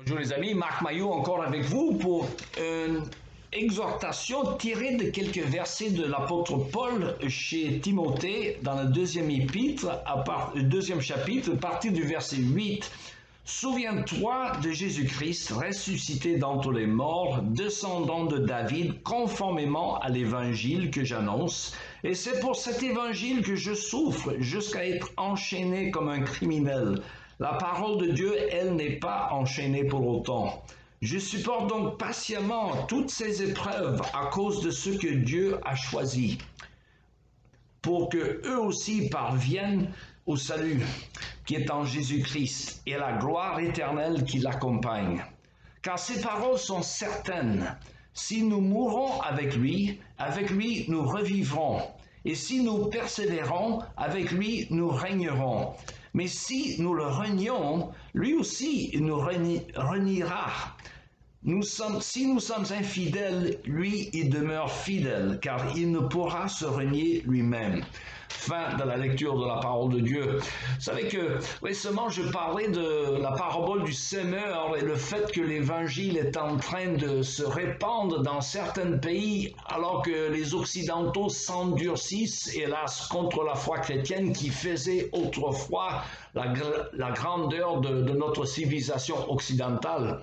Bonjour les amis, Marc Maillot encore avec vous pour une exhortation tirée de quelques versets de l'apôtre Paul chez Timothée dans le deuxième épître, le deuxième chapitre, à partir du verset 8. Souviens-toi de Jésus-Christ, ressuscité d'entre les morts, descendant de David, conformément à l'évangile que j'annonce. Et c'est pour cet évangile que je souffre jusqu'à être enchaîné comme un criminel. La parole de Dieu, elle, n'est pas enchaînée pour autant. Je supporte donc patiemment toutes ces épreuves à cause de ce que Dieu a choisi, pour que eux aussi parviennent au salut qui est en Jésus-Christ et à la gloire éternelle qui l'accompagne. Car ces paroles sont certaines. Si nous mourons avec lui nous revivrons. Et si nous persévérons, avec lui nous régnerons. Mais si nous le renions, lui aussi nous reniera. Si nous sommes infidèles, lui, il demeure fidèle, car il ne pourra se renier lui-même. Fin de la lecture de la parole de Dieu. Vous savez que récemment, je parlais de la parabole du semeur et le fait que l'évangile est en train de se répandre dans certains pays, alors que les Occidentaux s'endurcissent, hélas, contre la foi chrétienne qui faisait autrefois la grandeur de notre civilisation occidentale.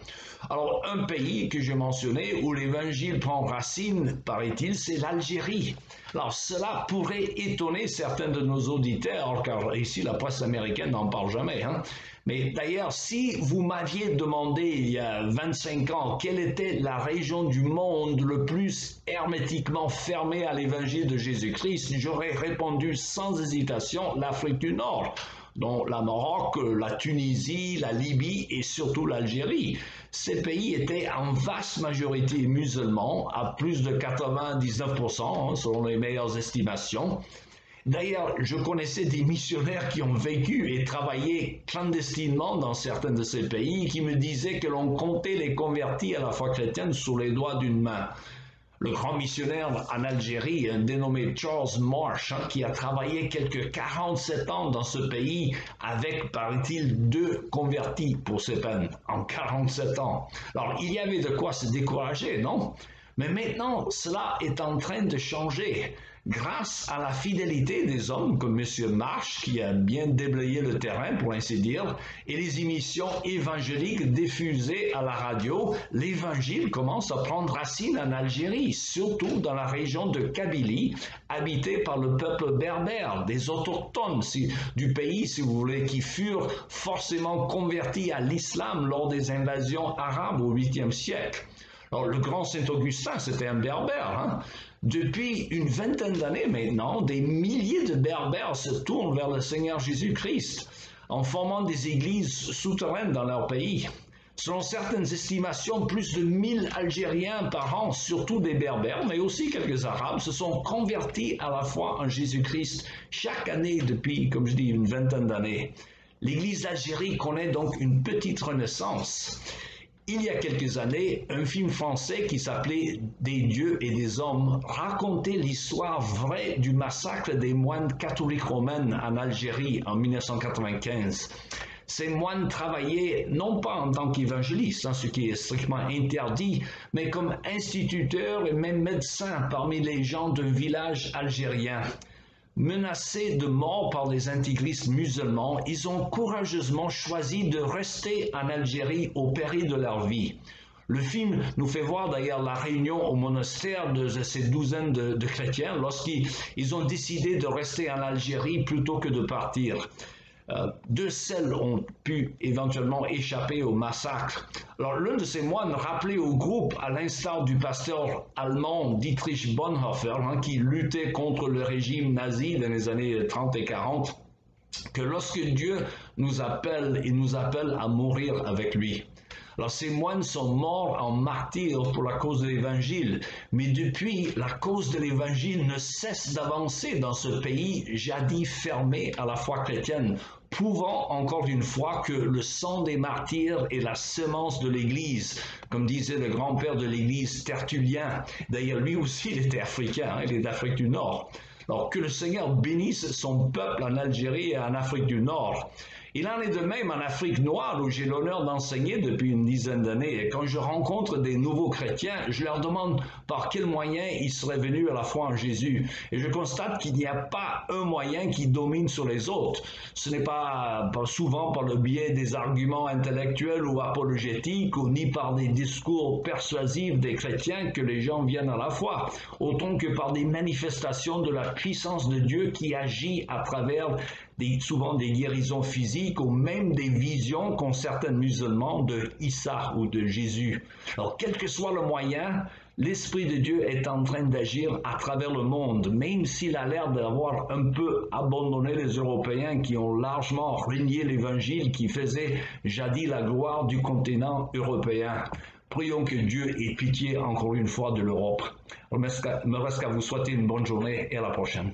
Alors, un pays que j'ai mentionné où l'évangile prend racine, paraît-il, c'est l'Algérie. Alors, cela pourrait étonner certains de nos auditeurs, car ici, la presse américaine n'en parle jamais. Mais d'ailleurs, si vous m'aviez demandé il y a 25 ans quelle était la région du monde le plus hermétiquement fermée à l'évangile de Jésus-Christ, j'aurais répondu sans hésitation l'Afrique du Nord, dont la Maroc, la Tunisie, la Libye et surtout l'Algérie. Ces pays étaient en vaste majorité musulmans, à plus de 99%, selon les meilleures estimations. D'ailleurs, je connaissais des missionnaires qui ont vécu et travaillé clandestinement dans certains de ces pays, qui me disaient que l'on comptait les convertis à la foi chrétienne sur les doigts d'une main. Le grand missionnaire en Algérie, dénommé Charles Marsh, qui a travaillé quelques 47 ans dans ce pays avec, paraît-il, 2 convertis pour ses peines en 47 ans. Alors, il y avait de quoi se décourager, non? Mais maintenant, cela est en train de changer. Grâce à la fidélité des hommes comme M. Marsh, qui a bien déblayé le terrain, pour ainsi dire, et les émissions évangéliques diffusées à la radio, l'évangile commence à prendre racine en Algérie, surtout dans la région de Kabylie, habitée par le peuple berbère, des autochtones du pays, si vous voulez, qui furent forcément convertis à l'islam lors des invasions arabes au 8e siècle. Alors, le grand Saint-Augustin, c'était un berbère. Depuis une vingtaine d'années maintenant, des milliers de berbères se tournent vers le Seigneur Jésus-Christ en formant des églises souterraines dans leur pays. Selon certaines estimations, plus de 1000 Algériens par an, surtout des berbères, mais aussi quelques Arabes, se sont convertis à la foi en Jésus-Christ chaque année depuis, comme je dis, une vingtaine d'années. L'Église d'Algérie connaît donc une petite renaissance. Il y a quelques années, un film français qui s'appelait Des dieux et des hommes racontait l'histoire vraie du massacre des moines catholiques romains en Algérie en 1995. Ces moines travaillaient non pas en tant qu'évangélistes, ce qui est strictement interdit, mais comme instituteurs et même médecins parmi les gens d'un village algérien. Menacés de mort par les intégristes musulmans, ils ont courageusement choisi de rester en Algérie au péril de leur vie. Le film nous fait voir d'ailleurs la réunion au monastère de ces douzaines de chrétiens lorsqu'ils ont décidé de rester en Algérie plutôt que de partir. 2 seuls ont pu éventuellement échapper au massacre. Alors l'un de ces moines rappelait au groupe, à l'instar du pasteur allemand Dietrich Bonhoeffer, qui luttait contre le régime nazi dans les années 30 et 40, que lorsque Dieu nous appelle, il nous appelle à mourir avec lui. Alors ces moines sont morts en martyrs pour la cause de l'Évangile, mais depuis, la cause de l'Évangile ne cesse d'avancer dans ce pays jadis fermé à la foi chrétienne, prouvant encore une fois que le sang des martyrs est la semence de l'Église, comme disait le grand-père de l'Église Tertullien. D'ailleurs, lui aussi, il était africain, il est d'Afrique du Nord. Alors que le Seigneur bénisse son peuple en Algérie et en Afrique du Nord. Il en est de même en Afrique noire où j'ai l'honneur d'enseigner depuis une dizaine d'années. Et quand je rencontre des nouveaux chrétiens, je leur demande par quel moyen ils seraient venus à la foi en Jésus. Et je constate qu'il n'y a pas un moyen qui domine sur les autres. Ce n'est pas souvent par le biais des arguments intellectuels ou apologétiques, ou ni par des discours persuasifs des chrétiens que les gens viennent à la foi, autant que par des manifestations de la puissance de Dieu qui agit à travers souvent des guérisons physiques ou même des visions qu'ont certains musulmans de Issa ou de Jésus. Alors, quel que soit le moyen, l'Esprit de Dieu est en train d'agir à travers le monde, même s'il a l'air d'avoir un peu abandonné les Européens qui ont largement renié l'Évangile qui faisait jadis la gloire du continent européen. Prions que Dieu ait pitié encore une fois de l'Europe. Il me reste qu'à vous souhaiter une bonne journée et à la prochaine.